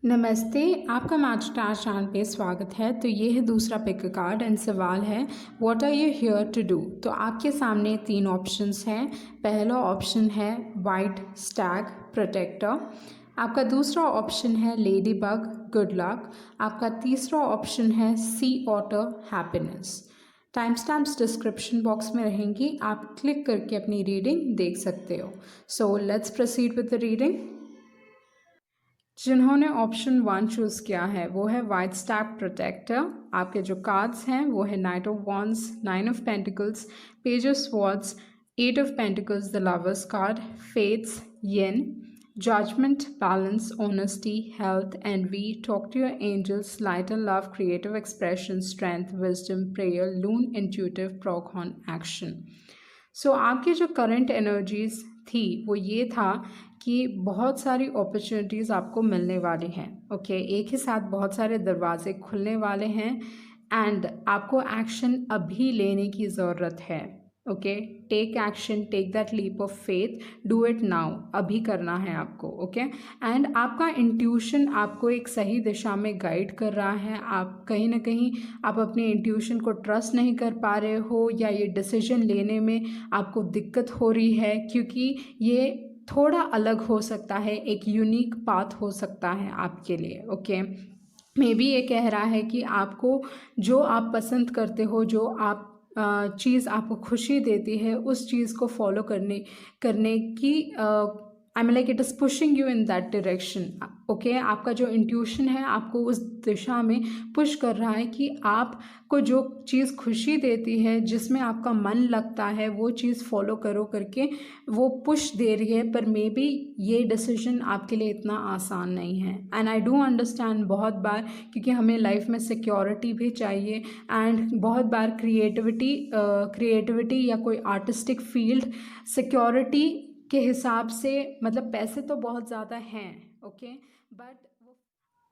नमस्ते, आपका match star channel पे स्वागत है। तो ये है दूसरा पिक कार्ड एंड सवाल है what are you here to do. तो आपके सामने 3 ऑप्शंस हैं। पहला ऑप्शन है वाइट स्टैग प्रोटेक्टर, आपका दूसरा ऑप्शन है लेडी बग गुड लक, आपका तीसरा ऑप्शन है C otter happiness. Time stamps description box में रहेंगी, आप क्लिक करके अपनी रीडिंग देख सकते हो। So let's proceed with the reading. जिन्होंने ऑप्शन 1 चूज़ किया है वो है वाइट स्टैग प्रोटेक्टर। आपके जो कार्ड्स हैं वो है knight of wands, 9 of pentacles, page of swords, 8 of pentacles, the lovers card, fates, yen, judgement, balance, honesty, health, envy, talk to your angels, light and love, creative expression, strength, wisdom, prayer, loon, intuitive, procon, action. So आपकी जो current energies थी वो ये था कि बहुत सारी opportunities आपको मिलने वाली हैं। ओके, एक ही साथ बहुत सारे दरवाजे खुलने वाले हैं एंड आपको एक्शन अभी लेने की ज़रूरत है। Okay, take action, take that leap of faith, do it now, अभी करना है आपको। ओके, एंड आपका इंट्यूशन आपको एक सही दिशा में गाइड कर रहा है। आप कहीं ना कहीं आप अपने इंट्यूशन को ट्रस्ट नहीं कर पा रहे हो या ये डिसीजन लेने में आपको दिक्कत हो रही है क्योंकि ये थोड़ा अलग हो सकता है, एक यूनिक पाथ हो सकता है आपके लिए। ओके, मे बी ये कह रहा है कि आपको जो आप पसंद करते हो, जो आप चीज़ आपको खुशी देती है, उस चीज़ को फॉलो करने की I mean like it is pushing you in that direction. Okay, आपका जो इंट्यूशन है आपको उस दिशा में पुश कर रहा है कि आपको जो चीज़ खुशी देती है, जिसमें आपका मन लगता है, वो चीज़ फॉलो करो करके वो पुश दे रही है। पर मे बी ये डिसीजन आपके लिए इतना आसान नहीं है एंड आई डू अंडरस्टैंड बहुत बार, क्योंकि हमें लाइफ में सिक्योरिटी भी चाहिए एंड बहुत बार क्रिएटिविटी या कोई आर्टिस्टिक फील्ड सिक्योरिटी के हिसाब से, मतलब पैसे तो बहुत ज़्यादा हैं। ओके, बट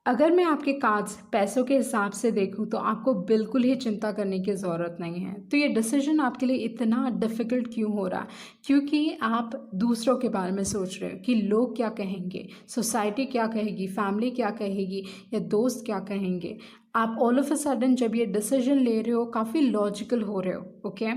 अगर मैं आपके कार्ड्स पैसों के हिसाब से देखूं तो आपको बिल्कुल ही चिंता करने की ज़रूरत नहीं है। तो ये डिसीजन आपके लिए इतना डिफ़िकल्ट क्यों हो रहा है? क्योंकि आप दूसरों के बारे में सोच रहे हो कि लोग क्या कहेंगे, सोसाइटी क्या कहेगी, फैमिली क्या कहेगी या दोस्त क्या कहेंगे। आप ऑल ऑफ अ सडन जब ये डिसीजन ले रहे हो काफ़ी लॉजिकल हो रहे हो। ओके,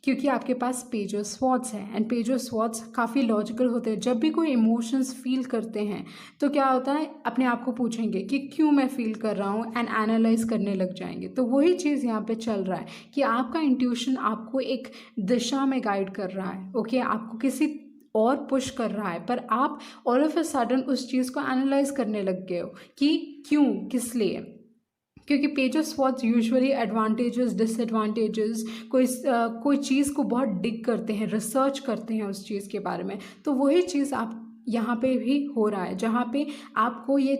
क्योंकि आपके पास पेज ऑफ स्वॉर्ड्स है एंड पेज ऑफ स्वॉर्ड्स काफ़ी लॉजिकल होते हैं। जब भी कोई इमोशंस फील करते हैं तो क्या होता है, अपने आप को पूछेंगे कि क्यों मैं फील कर रहा हूँ एंड एनालाइज करने लग जाएंगे। तो वही चीज़ यहाँ पे चल रहा है कि आपका इंट्यूशन आपको एक दिशा में गाइड कर रहा है। ओके, आपको किसी और पुश कर रहा है, पर आप ऑल ऑफ अ सडन उस चीज़ को एनालाइज करने लग गए हो कि क्यों, किस लिए। क्योंकि page of swords usually advantages, disadvantages, कोई चीज़ को बहुत डिग करते हैं, रिसर्च करते हैं उस चीज़ के बारे में। तो वही चीज़ आप यहाँ पे भी हो रहा है, जहाँ पे आपको ये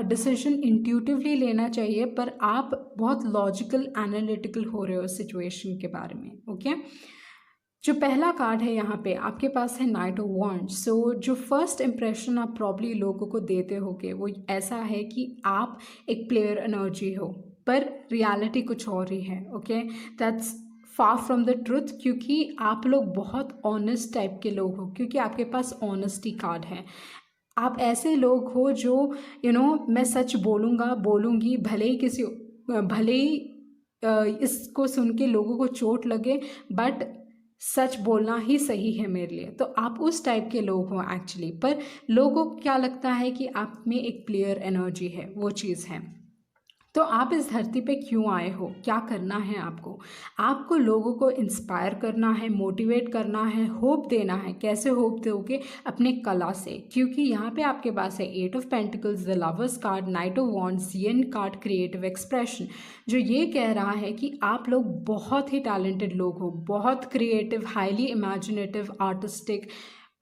डिसीजन इंट्यूटिवली लेना चाहिए पर आप बहुत लॉजिकल एनालिटिकल हो रहे हो सिचुएशन के बारे में। ओके, जो पहला कार्ड है यहाँ पे आपके पास है नाइट ऑफ वॉन्ड्स। सो जो फर्स्ट इम्प्रेशन आप प्रॉब्ली लोगों को देते होगे वो ऐसा है कि आप एक प्लेयर एनर्जी हो, पर रियलिटी कुछ और ही है। Okay, that's far from the truth, क्योंकि आप लोग बहुत ऑनेस्ट टाइप के लोग हो, क्योंकि आपके पास ऑनेस्टी कार्ड है। आप ऐसे लोग हो जो मैं सच बोलूँगी, भले ही इसको सुन के लोगों को चोट लगे, बट सच बोलना ही सही है मेरे लिए। तो आप उस टाइप के लोग हो एक्चुअली, पर लोगों को क्या लगता है कि आप में एक प्लेयर एनर्जी है, वो चीज़ है। तो आप इस धरती पे क्यों आए हो, क्या करना है आपको? आपको लोगों को इंस्पायर करना है, मोटिवेट करना है, होप देना है। कैसे होप दोगे? अपने कला से, क्योंकि यहाँ पे आपके पास है 8 of pentacles, the lovers card, knight of wands, yen card, creative expression, जो ये कह रहा है कि आप लोग बहुत ही टैलेंटेड लोग हो, बहुत क्रिएटिव, हाईली इमेजिनेटिव, आर्टिस्टिक।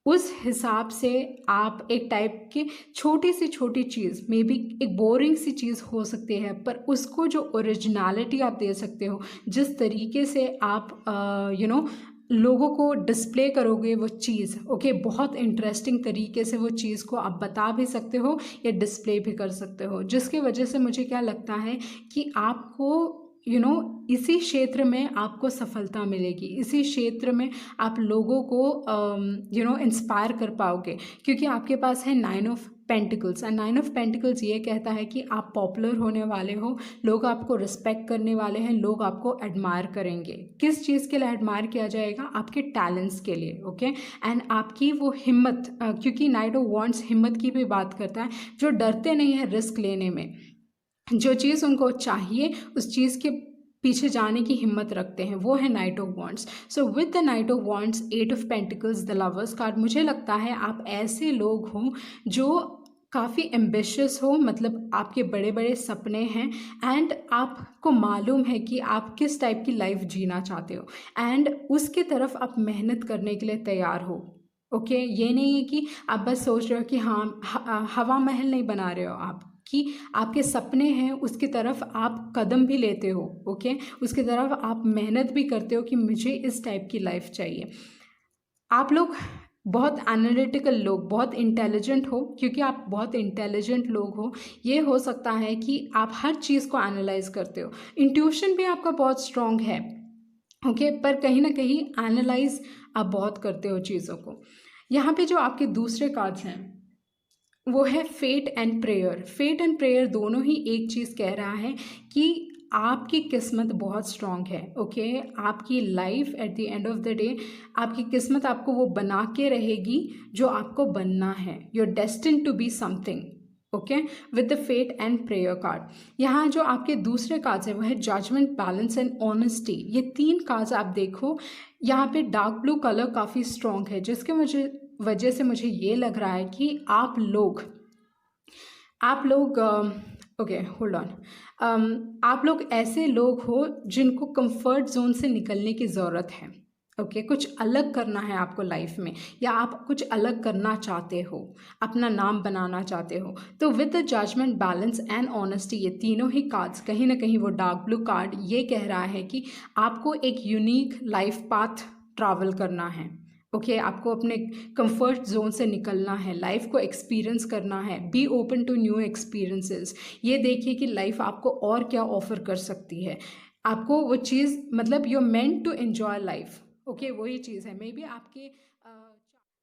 उस हिसाब से आप एक टाइप की छोटी चीज़, मे बी एक बोरिंग सी चीज़ हो सकती है, पर उसको जो ओरिजिनलिटी आप दे सकते हो, जिस तरीके से आप लोगों को डिस्प्ले करोगे वो चीज़। ओके, बहुत इंटरेस्टिंग तरीके से वो चीज़ को आप बता भी सकते हो या डिस्प्ले भी कर सकते हो, जिसकी वजह से मुझे क्या लगता है कि आपको इसी क्षेत्र में आपको सफलता मिलेगी, इसी क्षेत्र में आप लोगों को इंस्पायर कर पाओगे, क्योंकि आपके पास है 9 of pentacles, and 9 of pentacles ये कहता है कि आप पॉपुलर होने वाले हो, लोग आपको रिस्पेक्ट करने वाले हैं, लोग आपको एडमायर करेंगे। किस चीज़ के लिए एडमायर किया जाएगा? आपके टैलेंट्स के लिए, ओके। एंड आपकी वो हिम्मत, क्योंकि नाइट ऑफ वॉन्ड्स हिम्मत की भी बात करता है, जो डरते नहीं है रिस्क लेने में, जो चीज़ उनको चाहिए उस चीज़ के पीछे जाने की हिम्मत रखते हैं, वो है knight of wands. So with the night of wands, 8 of pentacles, the lovers card, मुझे लगता है आप ऐसे लोग हो जो काफ़ी एम्बिशियस हो, मतलब आपके बड़े बड़े सपने हैं एंड आपको मालूम है कि आप किस टाइप की लाइफ जीना चाहते हो एंड उसके तरफ आप मेहनत करने के लिए तैयार हो, ओके। ये नहीं है कि आप बस सोच रहे हो कि हाँ हवा महल नहीं बना रहे हो आप, कि आपके सपने हैं उसकी तरफ आप कदम भी लेते हो, ओके। उसकी तरफ आप मेहनत भी करते हो कि मुझे इस टाइप की लाइफ चाहिए। आप लोग बहुत एनालिटिकल लोग, बहुत इंटेलिजेंट हो, क्योंकि आप बहुत इंटेलिजेंट लोग हो, ये हो सकता है कि आप हर चीज़ को एनालाइज करते हो। इंट्यूशन भी आपका बहुत स्ट्रॉन्ग है, ओके, पर कहीं ना कहीं एनालाइज आप बहुत करते हो चीज़ों को। यहाँ पे जो आपके दूसरे कार्ड्स हैं वो है fate and prayer. Fate and prayer दोनों ही एक चीज़ कह रहा है कि आपकी किस्मत बहुत स्ट्रांग है, ओके। आपकी life at the end of the day, आपकी किस्मत आपको वो बना के रहेगी जो आपको बनना है। You are destined to be something, okay, with the fate and prayer card. यहाँ जो आपके दूसरे कार्ड्स है वो है जजमेंट, बैलेंस एंड ऑनेस्टी। ये 3 कार्ड्स आप देखो, यहाँ पे डार्क ब्लू कलर काफ़ी स्ट्रॉन्ग है, जिसके वजह से मुझे ये लग रहा है कि आप लोग ओके होल्ड ऑन, आप लोग ऐसे लोग हो जिनको कंफर्ट जोन से निकलने की ज़रूरत है, ओके। कुछ अलग करना है आपको लाइफ में, या आप कुछ अलग करना चाहते हो, अपना नाम बनाना चाहते हो। तो with the judgement, balance and honesty, ये तीनों ही कार्ड्स, कहीं ना कहीं वो डार्क ब्लू कार्ड ये कह रहा है कि आपको एक यूनिक लाइफ पाथ ट्रैवल करना है, ओके। आपको अपने कंफर्ट जोन से निकलना है, लाइफ को एक्सपीरियंस करना है। Be open to new experiences. ये देखिए कि लाइफ आपको और क्या ऑफर कर सकती है, आपको वो चीज़, मतलब you are meant to enjoy life, okay. वही चीज़ है। मे बी आपके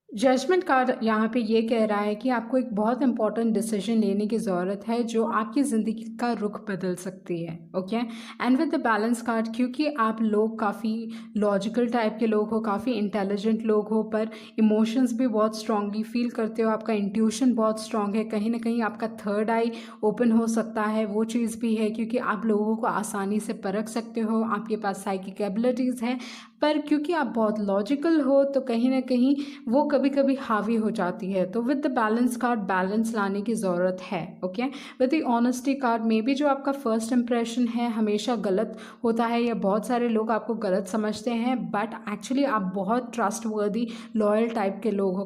जजमेंट कार्ड यहाँ पे ये कह रहा है कि आपको एक बहुत इंपॉर्टेंट डिसीजन लेने की ज़रूरत है जो आपकी ज़िंदगी का रुख बदल सकती है, okay. And with the balance card, क्योंकि आप लोग काफ़ी लॉजिकल टाइप के लोग हो, काफ़ी इंटेलिजेंट लोग हो, पर इमोशंस भी बहुत स्ट्रांगली फील करते हो, आपका इंट्यूशन बहुत स्ट्रांग है, कहीं ना कहीं आपका थर्ड आई ओपन हो सकता है, वो चीज़ भी है, क्योंकि आप लोगों को आसानी से परख सकते हो, आपके पास साइकिक एबिलिटीज़ है। पर क्योंकि आप बहुत लॉजिकल हो तो कहीं ना कहीं वो कभी कभी हावी हो जाती है। तो with the balance card, balance लाने की ज़रूरत है, okay. With the honesty card, may be जो आपका फर्स्ट इंप्रेशन है हमेशा गलत होता है, या बहुत सारे लोग आपको गलत समझते हैं, बट एक्चुअली आप बहुत ट्रस्टवर्दी, लॉयल टाइप के लोग हो,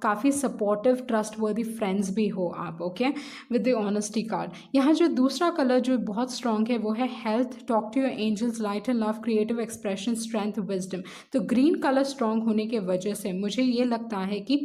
काफ़ी सपोर्टिव ट्रस्टवर्दी फ्रेंड्स भी हो आप, okay. With the honesty card, यहाँ जो दूसरा कलर जो बहुत स्ट्रॉन्ग है वो है health, talk to your angels, light and love, creative expression, strength, wisdom. तो ग्रीन कलर स्ट्रॉन्ग होने के वजह से मुझे ये लगता है कि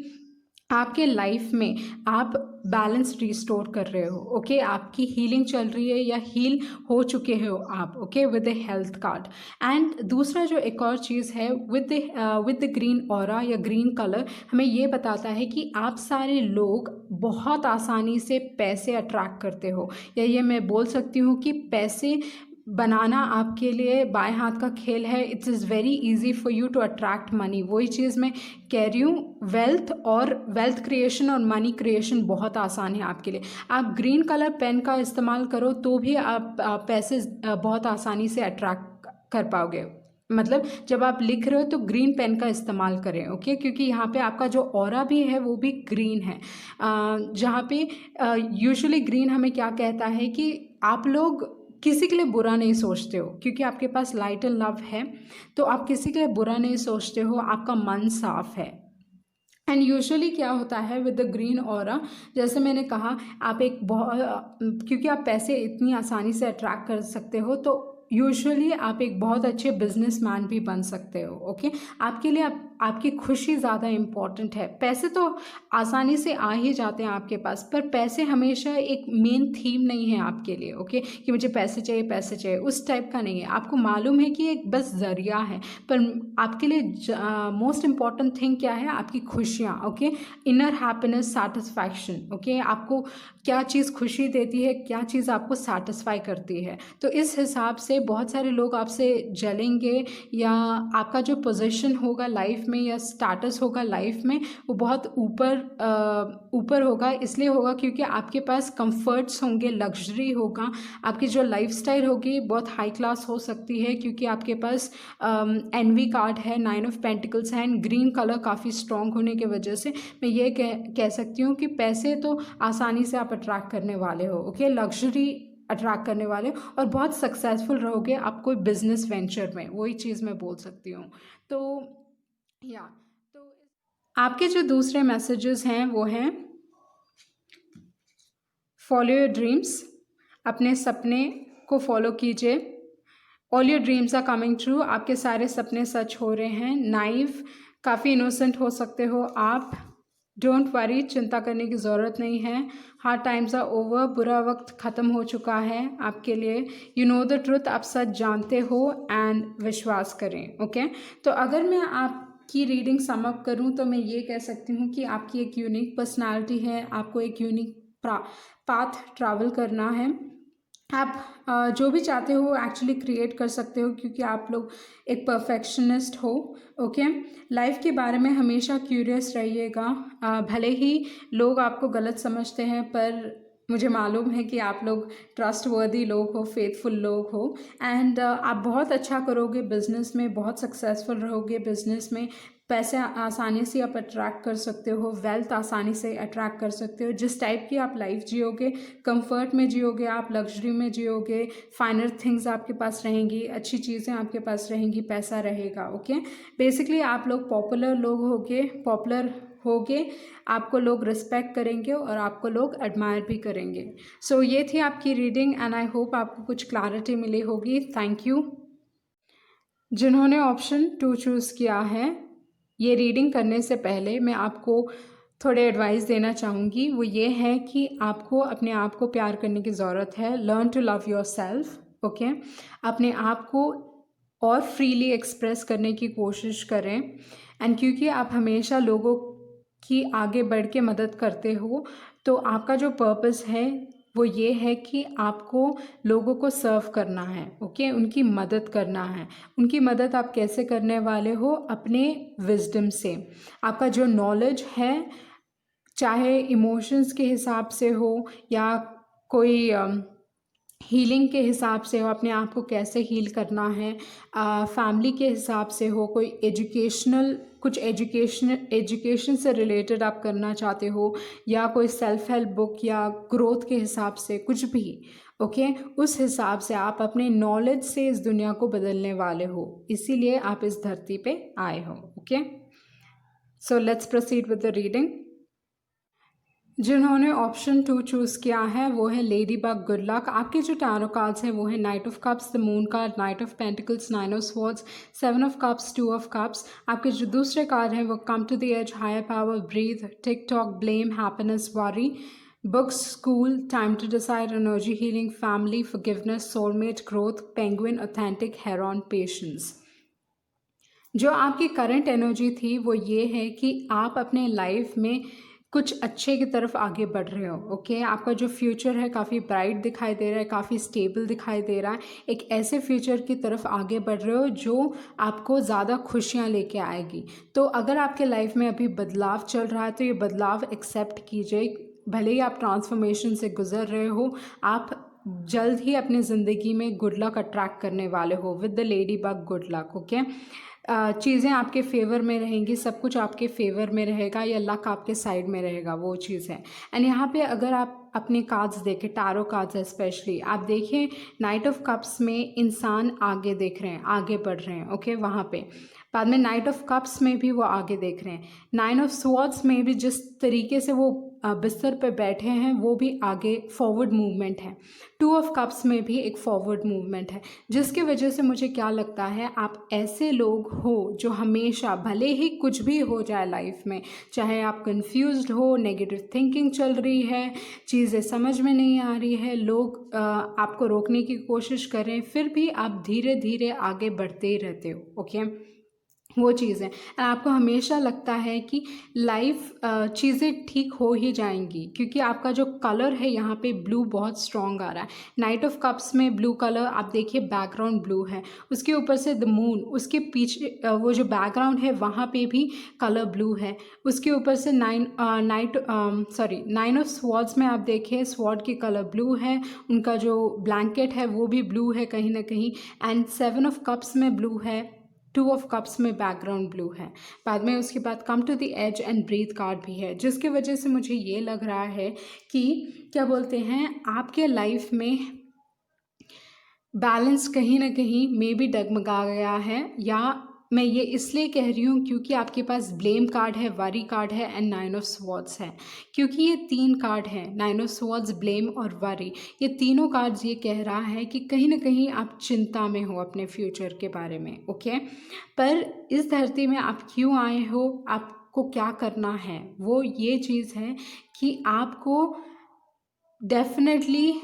आपके लाइफ में आप बैलेंस रिस्टोर कर रहे हो, ओके। आपकी हीलिंग चल रही है या हील हो चुके हो आप, okay, with the health card. And दूसरा जो एक और चीज़ है विद द ग्रीन ऑरा या ग्रीन कलर, हमें ये बताता है कि आप सारे लोग बहुत आसानी से पैसे अट्रैक्ट करते हो, या ये मैं बोल सकती हूँ कि पैसे बनाना आपके लिए बाएं हाथ का खेल है। It's is very easy for you to attract money. वही चीज़ मैं कह रही हूँ, वेल्थ क्रिएशन और मनी क्रिएशन बहुत आसान है आपके लिए। आप ग्रीन कलर पेन का इस्तेमाल करो तो भी आप पैसे बहुत आसानी से अट्रैक्ट कर पाओगे। मतलब जब आप लिख रहे हो तो ग्रीन पेन का इस्तेमाल करें, ओके, क्योंकि यहाँ पे आपका जो ऑरा भी है वो भी ग्रीन है। जहाँ पे यूजुअली ग्रीन हमें क्या कहता है कि आप लोग किसी के लिए बुरा नहीं सोचते हो, क्योंकि आपके पास लाइट एंड लव है, तो आप किसी के लिए बुरा नहीं सोचते हो, आपका मन साफ है। एंड यूजुअली क्या होता है विद द ग्रीन ऑरा, जैसे मैंने कहा, आप एक बहुत, क्योंकि आप पैसे इतनी आसानी से अट्रैक्ट कर सकते हो, तो यूजुअली आप एक बहुत अच्छे बिजनेसमैन भी बन सकते हो, ओके। आपके लिए आपकी खुशी ज़्यादा इम्पॉर्टेंट है। पैसे तो आसानी से आ ही जाते हैं आपके पास, पर पैसे हमेशा एक मेन थीम नहीं है आपके लिए, ओके, कि मुझे पैसे चाहिए, उस टाइप का नहीं है। आपको मालूम है कि एक बस ज़रिया है, पर आपके लिए मोस्ट इम्पॉर्टेंट थिंग क्या है? आपकी खुशियाँ, okay, inner happiness, satisfaction, okay, आपको क्या चीज़ खुशी देती है, क्या चीज़ आपको सेटिस्फाई करती है। तो इस हिसाब से बहुत सारे लोग आपसे जलेंगे, या आपका जो पोजीशन होगा लाइफ में या स्टेटस होगा लाइफ में, वो बहुत ऊपर होगा। इसलिए होगा क्योंकि आपके पास कंफर्ट्स होंगे, लग्जरी होगा, आपकी जो लाइफस्टाइल होगी बहुत हाई क्लास हो सकती है, क्योंकि आपके पास एनवी कार्ड है, 9 ऑफ पेंटिकल्स है, एंड ग्रीन कलर काफ़ी स्ट्रॉन्ग होने की वजह से मैं ये कह सकती हूँ कि पैसे तो आसानी से आप अट्रैक्ट करने वाले हो, ओके, लग्जरी अट्रैक्ट करने वाले हो, और बहुत सक्सेसफुल रहोगे आप कोई बिजनेस वेंचर में, वही चीज़ मैं बोल सकती हूँ। तो या तो आपके जो दूसरे मैसेजेस हैं वो हैं, फॉलो योर ड्रीम्स, अपने सपने को फॉलो कीजिए। All your dreams are coming true, आपके सारे सपने सच हो रहे हैं। नाइव, काफ़ी इनोसेंट हो सकते हो आप। डोंट वरी, चिंता करने की ज़रूरत नहीं है। हार्ड टाइम्स आर ओवर, बुरा वक्त ख़त्म हो चुका है आपके लिए। यू नो द ट्रुथ, आप सच जानते हो, एंड विश्वास करें, ओके। तो अगर मैं आपकी रीडिंग सम अप करूं तो मैं ये कह सकती हूँ कि आपकी एक यूनिक पर्सनालिटी है, आपको एक यूनिक पाथ ट्रैवल करना है। आप जो भी चाहते हो एक्चुअली क्रिएट कर सकते हो, क्योंकि आप लोग एक परफेक्शनिस्ट हो, ओके। लाइफ के बारे में हमेशा क्यूरियस रहिएगा। भले ही लोग आपको गलत समझते हैं, पर मुझे मालूम है कि आप लोग ट्रस्टवर्दी लोग हो, फेथफुल लोग हो, एंड आप बहुत अच्छा करोगे बिजनेस में, बहुत सक्सेसफुल रहोगे बिजनेस में। पैसे आसानी से आप अट्रैक्ट कर सकते हो, वेल्थ आसानी से अट्रैक्ट कर सकते हो। जिस टाइप की आप लाइफ जियोगे, कंफर्ट में जियोगे आप, लग्जरी में जियोगे, फाइनर थिंग्स आपके पास रहेंगी, अच्छी चीज़ें आपके पास रहेंगी, पैसा रहेगा, ओके। बेसिकली आप लोग पॉपुलर लोग होगे, आपको लोग रिस्पेक्ट करेंगे और आपको लोग एडमायर भी करेंगे। सो ये थी आपकी रीडिंग, एंड आई होप आपको कुछ क्लैरिटी मिली होगी। Thank you. जिन्होंने ऑप्शन 2 चूज़ किया है, ये रीडिंग करने से पहले मैं आपको थोड़े एडवाइस देना चाहूँगी। वो ये है कि आपको अपने आप को प्यार करने की ज़रूरत है। Learn to love your self, okay. अपने आप को और फ्रीली एक्सप्रेस करने की कोशिश करें, एंड क्योंकि आप हमेशा लोगों की आगे बढ़ के मदद करते हो, तो आपका जो पर्पस है वो ये है कि आपको लोगों को सर्व करना है, ओके, उनकी मदद करना है। उनकी मदद आप कैसे करने वाले हो? अपने विजडम से। आपका जो नॉलेज है, चाहे इमोशंस के हिसाब से हो या कोई हीलिंग के हिसाब से हो, अपने आप को कैसे हील करना है, फैमिली के हिसाब से हो, कोई एजुकेशन से रिलेटेड आप करना चाहते हो, या कोई सेल्फ हेल्प बुक या ग्रोथ के हिसाब से कुछ भी, ओके, उस हिसाब से आप अपने नॉलेज से इस दुनिया को बदलने वाले हो, इसीलिए आप इस धरती पे आए हो, okay. So let's proceed with the reading. जिन्होंने ऑप्शन 2 चूज़ किया है वो है लेडी बग, गुड लक। आपके जो टैरो कार्ड्स हैं वो है knight of cups, the moon card, knight of pentacles, 9 of swords, 7 of cups, 2 of cups. आपके जो दूसरे कार्ड हैं वो come to the edge, higher power, breathe, tick tock, blame, happiness, worry, books, school, time to decide, energy healing, family, forgiveness, soulmate, growth, penguin, authentic, heron, patience. जो आपकी current energy थी वो ये है कि आप अपने लाइफ में कुछ अच्छे की तरफ आगे बढ़ रहे हो, ओके। आपका जो फ्यूचर है काफ़ी ब्राइट दिखाई दे रहा है, काफ़ी स्टेबल दिखाई दे रहा है। एक ऐसे फ्यूचर की तरफ आगे बढ़ रहे हो जो आपको ज़्यादा खुशियाँ लेके आएगी। तो अगर आपके लाइफ में अभी बदलाव चल रहा है तो ये बदलाव एक्सेप्ट कीजिए। भले ही आप ट्रांसफॉर्मेशन से गुजर रहे हो, आप जल्द ही अपनी ज़िंदगी में गुड लक अट्रैक्ट करने वाले हो with the lady bug, good luck, okay. चीज़ें आपके फेवर में रहेंगी, सब कुछ आपके फेवर में रहेगा, या लक आपके साइड में रहेगा, वो चीज़ है। एंड यहाँ पे अगर आप अपने कार्ड्स देखें, टैरो कार्ड्स स्पेशली, आप देखें नाइट ऑफ कप्स में इंसान आगे देख रहे हैं, आगे बढ़ रहे हैं, ओके, वहाँ पे। बाद में नाइट ऑफ कप्स में भी वो आगे देख रहे हैं। 9 ऑफ स्वॉर्ड्स में भी जिस तरीके से वो बिस्तर पे बैठे हैं वो भी आगे फॉरवर्ड मूवमेंट है। टू ऑफ कप्स में भी एक फॉरवर्ड मूवमेंट है, जिसकी वजह से मुझे क्या लगता है आप ऐसे लोग हो जो हमेशा, भले ही कुछ भी हो जाए लाइफ में, चाहे आप कंफ्यूज्ड हो, नेगेटिव थिंकिंग चल रही है, चीज़ें समझ में नहीं आ रही है, लोग आपको रोकने की कोशिश करें, फिर भी आप धीरे धीरे आगे बढ़ते ही रहते हो। ओके, वो चीज़ है। आपको हमेशा लगता है कि लाइफ चीज़ें ठीक हो ही जाएंगी, क्योंकि आपका जो कलर है यहाँ पे ब्लू बहुत स्ट्रॉन्ग आ रहा है। नाइट ऑफ कप्स में ब्लू कलर आप देखिए, बैकग्राउंड ब्लू है, उसके ऊपर से द मून, उसके पीछे वो जो बैकग्राउंड है वहाँ पे भी कलर ब्लू है, उसके ऊपर से नाइन ऑफ स्वॉर्ड्स में आप देखिए, स्वॉर्ड की कलर ब्लू है, उनका जो ब्लैंकेट है वो भी ब्लू है कहीं ना कहीं, एंड 7 ऑफ कप्स में ब्लू है, 2 ऑफ कप्स में बैकग्राउंड ब्लू है। बाद में उसके बाद come to the edge and breathe card भी है, जिसके वजह से मुझे ये लग रहा है कि क्या बोलते हैं, आपके लाइफ में बैलेंस कहीं ना कहीं मे बी डगमगा गया है, या मैं ये इसलिए कह रही हूँ क्योंकि आपके पास ब्लेम कार्ड है, वरी कार्ड है, एंड 9 ऑफ स्वॉर्ड्स है। क्योंकि ये 3 कार्ड हैं, 9 ऑफ स्वॉर्ड्स, ब्लेम और वरी, ये तीनों कार्ड्स ये कह रहा है कि कहीं ना कहीं आप चिंता में हो अपने फ्यूचर के बारे में। ओके, पर इस धरती में आप क्यों आए हो, आपको क्या करना है, वो ये चीज़ है कि आपको definitely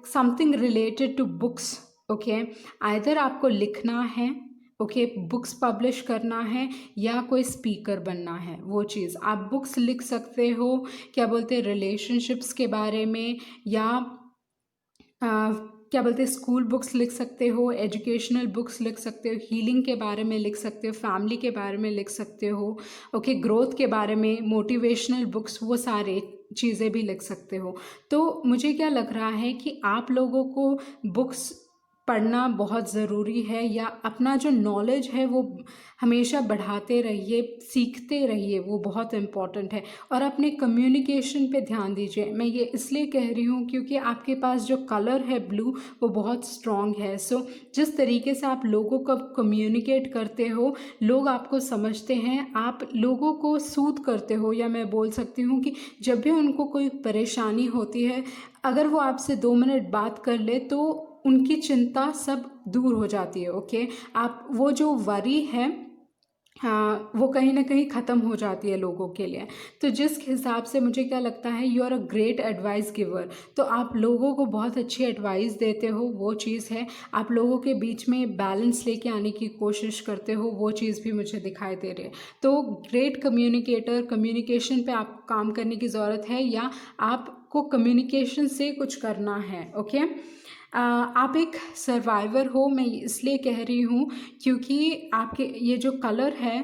something related to books. Okay, either आपको लिखना है, ओके, बुक्स पब्लिश करना है, या कोई स्पीकर बनना है, वो चीज़ आप बुक्स लिख सकते हो, क्या बोलते हैं, रिलेशनशिप्स के बारे में, या क्या बोलते हैं, स्कूल बुक्स लिख सकते हो, एजुकेशनल बुक्स लिख सकते हो, हीलिंग के बारे में लिख सकते हो, फैमिली के बारे में लिख सकते हो, ओके, ग्रोथ के बारे में, मोटिवेशनल बुक्स, वो सारे चीज़ें भी लिख सकते हो। तो मुझे क्या लग रहा है कि आप लोगों को बुक्स पढ़ना बहुत ज़रूरी है, या अपना जो नॉलेज है वो हमेशा बढ़ाते रहिए, सीखते रहिए, वो बहुत इम्पॉर्टेंट है। और अपने कम्युनिकेशन पे ध्यान दीजिए। मैं ये इसलिए कह रही हूँ क्योंकि आपके पास जो कलर है ब्लू, वो बहुत स्ट्रॉन्ग है। सो जिस तरीके से आप लोगों को कम्युनिकेट करते हो, लोग आपको समझते हैं, आप लोगों को सूद करते हो, या मैं बोल सकती हूँ कि जब भी उनको कोई परेशानी होती है, अगर वो आपसे 2 मिनट बात कर ले तो उनकी चिंता सब दूर हो जाती है। ओके, आप वो जो वरी है, हाँ, वो कहीं ना कहीं ख़त्म हो जाती है लोगों के लिए। तो जिस हिसाब से मुझे क्या लगता है, you are a great advice giver, तो आप लोगों को बहुत अच्छी एडवाइस देते हो, वो चीज़ है। आप लोगों के बीच में बैलेंस लेके आने की कोशिश करते हो, वो चीज़ भी मुझे दिखाई दे रही है। तो ग्रेट कम्युनिकेटर, कम्युनिकेशन पे आपको काम करने की ज़रूरत है, या आपको कम्युनिकेशन से कुछ करना है। ओके, आप एक सर्वाइवर हो, मैं इसलिए कह रही हूँ क्योंकि आपके ये जो कलर है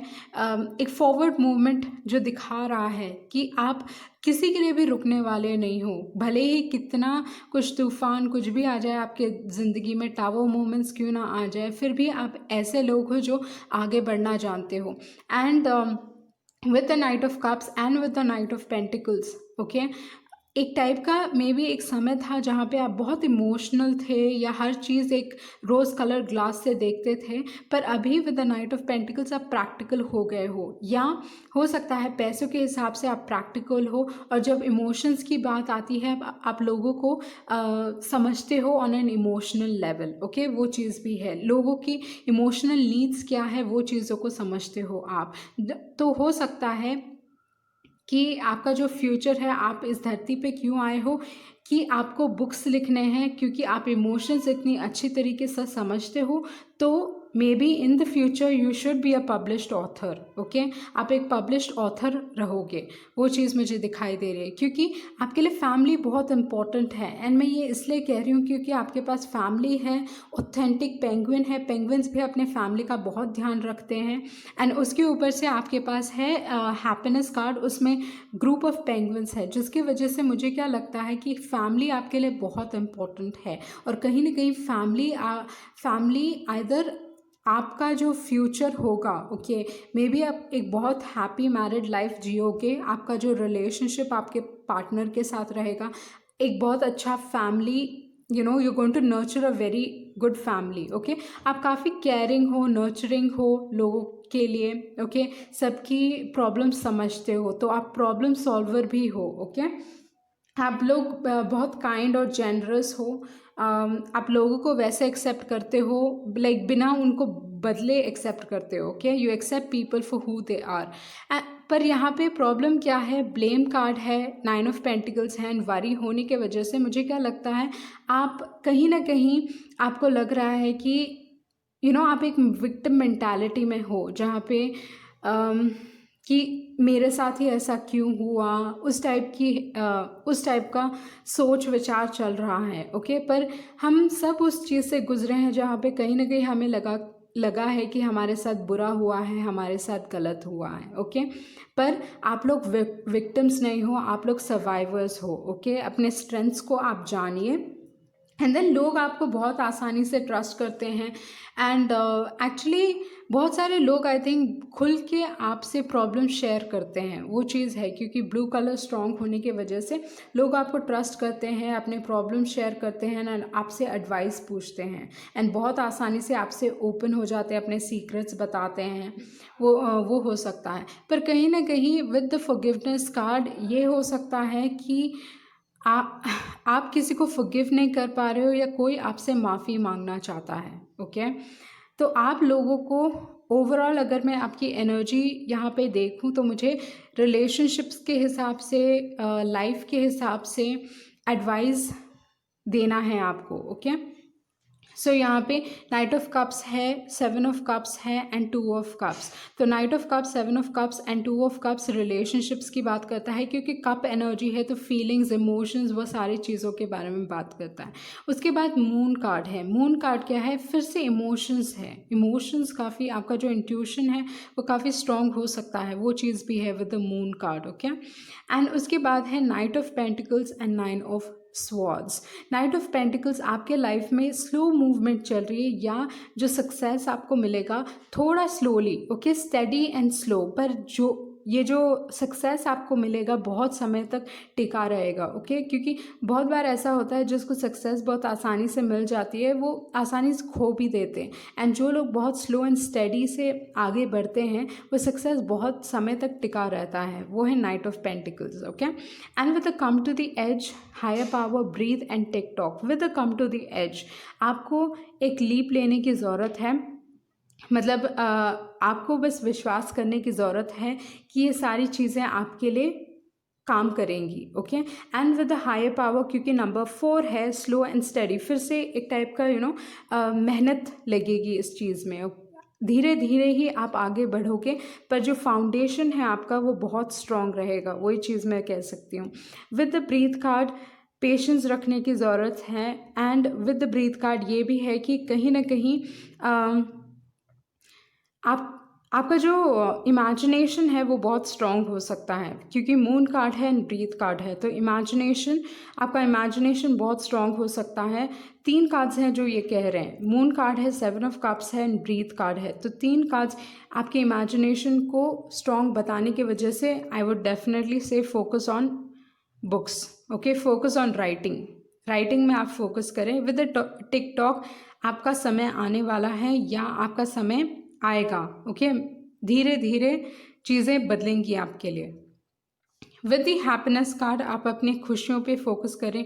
एक फॉरवर्ड मूवमेंट जो दिखा रहा है कि आप किसी के लिए भी रुकने वाले नहीं हो, भले ही कितना कुछ तूफान कुछ भी आ जाए आपके ज़िंदगी में, टावर मूवमेंट्स क्यों ना आ जाए, फिर भी आप ऐसे लोग हो जो आगे बढ़ना जानते हो। And with the night of cups and with the night of pentacles, okay, एक टाइप का मे बी एक समय था जहाँ पे आप बहुत इमोशनल थे, या हर चीज़ एक रोज़ कलर ग्लास से देखते थे, पर अभी with the night of pentacles आप प्रैक्टिकल हो गए हो, या हो सकता है पैसों के हिसाब से आप प्रैक्टिकल हो, और जब इमोशंस की बात आती है आप लोगों को समझते हो on an emotional level. Okay, वो चीज़ भी है, लोगों की इमोशनल नीड्स क्या है वो चीज़ों को समझते हो आप। तो हो सकता है कि आपका जो फ्यूचर है, आप इस धरती पे क्यों आए हो, कि आपको बुक्स लिखने हैं, क्योंकि आप इमोशंस इतनी अच्छी तरीके से समझते हो। तो may be in the future you should be a published author. Okay, आप एक पब्लिश्ड ऑथर रहोगे, वो चीज़ मुझे दिखाई दे रही है, क्योंकि आपके लिए फैमिली बहुत इंपॉर्टेंट है। एंड मैं ये इसलिए कह रही हूँ क्योंकि आपके पास फैमिली है, ऑथेंटिक पेंगुइन है, पेंगुइन्स भी अपने फैमिली का बहुत ध्यान रखते हैं। एंड उसके ऊपर से आपके पास है हैप्पीनेस कार्ड, उसमें ग्रुप ऑफ पेंगुइन्स है, जिसकी वजह से मुझे क्या लगता है कि फैमिली आपके लिए बहुत इम्पोर्टेंट है। और कहीं ना कहीं फैमिली आइदर आपका जो फ्यूचर होगा, ओके, मे बी आप एक बहुत हैप्पी मैरिड लाइफ जियोगे, आपका जो रिलेशनशिप आपके पार्टनर के साथ रहेगा, एक बहुत अच्छा family you're going to nurture a very good family. Okay आप काफ़ी केयरिंग हो, नर्चरिंग हो लोगों के लिए. ओके सबकी प्रॉब्लम समझते हो, तो आप प्रॉब्लम सॉल्वर भी हो. ओके आप लोग बहुत काइंड और जेनरस हो. आप लोगों को वैसे एक्सेप्ट करते हो, लाइक बिना उनको बदले एक्सेप्ट करते हो. Okay you accept people for who they are. पर यहाँ पे प्रॉब्लम क्या है, ब्लेम कार्ड है, 9 ऑफ पेंटिकल्स है, एंड वरी होने के वजह से मुझे क्या लगता है, आप कहीं ना कहीं आपको लग रहा है कि आप एक विक्टिम मेंटालिटी में हो, जहाँ पे कि मेरे साथ ही ऐसा क्यों हुआ, उस टाइप का सोच विचार चल रहा है. ओके पर हम सब उस चीज़ से गुजरे हैं जहाँ पे कहीं ना कहीं हमें लगा है कि हमारे साथ बुरा हुआ है, हमारे साथ गलत हुआ है. ओके पर आप लोग विक्टिम्स नहीं हो, आप लोग सर्वाइवर्स हो. ओके अपने स्ट्रेंथ्स को आप जानिए, एंड देन लोग आपको बहुत आसानी से ट्रस्ट करते हैं. एंड एक्चुअली बहुत सारे लोग आई थिंक खुल के आपसे प्रॉब्लम शेयर करते हैं. वो चीज़ है क्योंकि ब्लू कलर स्ट्रॉन्ग होने की वजह से लोग आपको ट्रस्ट करते हैं, अपने प्रॉब्लम शेयर करते हैं एंड आपसे एडवाइस पूछते हैं, एंड बहुत आसानी से आपसे ओपन हो जाते हैं, अपने सीक्रेट्स बताते हैं. वो हो सकता है. पर कहीं ना कहीं विद द फॉरगिवनेस कार्ड ये हो सकता है कि आप किसी को फॉरगिव नहीं कर पा रहे हो, या कोई आपसे माफ़ी मांगना चाहता है. ओके तो आप लोगों को ओवरऑल अगर मैं आपकी एनर्जी यहाँ पे देखूँ तो मुझे रिलेशनशिप्स के हिसाब से, लाइफ के हिसाब से एडवाइस देना है आपको. ओके सो यहाँ पे नाइट ऑफ कप्स है, 7 ऑफ कप्स है एंड 2 ऑफ कप्स. तो night of cups, 7 of cups and 2 of cups relationships की बात करता है, क्योंकि कप एनर्जी है तो फीलिंग्स, इमोशंस, वो सारी चीज़ों के बारे में बात करता है. उसके बाद मून कार्ड है. मून कार्ड क्या है, फिर से इमोशंस है. इमोशंस काफ़ी, आपका जो इंट्यूशन है वो काफ़ी स्ट्रॉन्ग हो सकता है, वो चीज़ भी है with the moon card. Okay and उसके बाद है knight of pentacles and 9 of swords. Night of pentacles आपके लाइफ में स्लो मूवमेंट चल रही है, या जो सक्सेस आपको मिलेगा थोड़ा slowly. Okay steady and slow, पर जो सक्सेस आपको मिलेगा बहुत समय तक टिका रहेगा. ओके क्योंकि बहुत बार ऐसा होता है जिसको सक्सेस बहुत आसानी से मिल जाती है वो आसानी से खो भी देते हैं, एंड जो लोग बहुत स्लो एंड स्टेडी से आगे बढ़ते हैं वो सक्सेस बहुत समय तक टिका रहता है. वो है knight of pentacles. Okay and with the come to the edge, higher power, breathe and tick talk. With the come to the edge आपको एक लीप लेने की ज़रूरत है, मतलब आपको बस विश्वास करने की ज़रूरत है कि ये सारी चीज़ें आपके लिए काम करेंगी. Okay and with the higher power, क्योंकि नंबर 4 है स्लो एंड स्टडी, फिर से एक टाइप का मेहनत लगेगी इस चीज़ में. धीरे धीरे ही आप आगे बढ़ोगे, पर जो फाउंडेशन है आपका वो बहुत स्ट्रॉन्ग रहेगा. वही चीज़ मैं कह सकती हूँ. With the breathe card patience रखने की ज़रूरत है, and with the breathe card ये भी है कि कहीं ना कहीं आपका जो इमेजिनेशन है वो बहुत स्ट्रॉन्ग हो सकता है, क्योंकि मून कार्ड है एंड ब्रीथ कार्ड है. तो आपका इमेजिनेशन बहुत स्ट्रॉन्ग हो सकता है. 3 कार्ड्स हैं जो ये कह रहे हैं. मून कार्ड है, 7 ऑफ कप्स है एंड ब्रीथ कार्ड है. तो 3 कार्ड्स आपके इमेजिनेशन को स्ट्रॉन्ग बताने की वजह से आई वुड डेफिनेटली से focus on books. Okay focus on writing में आप फोकस करें. विद द टिकटॉक आपका समय आने वाला है, या आपका समय आएगा. ओके धीरे धीरे चीज़ें बदलेंगी आपके लिए. विद द हैप्पीनेस कार्ड आप अपनी खुशियों पे फोकस करें.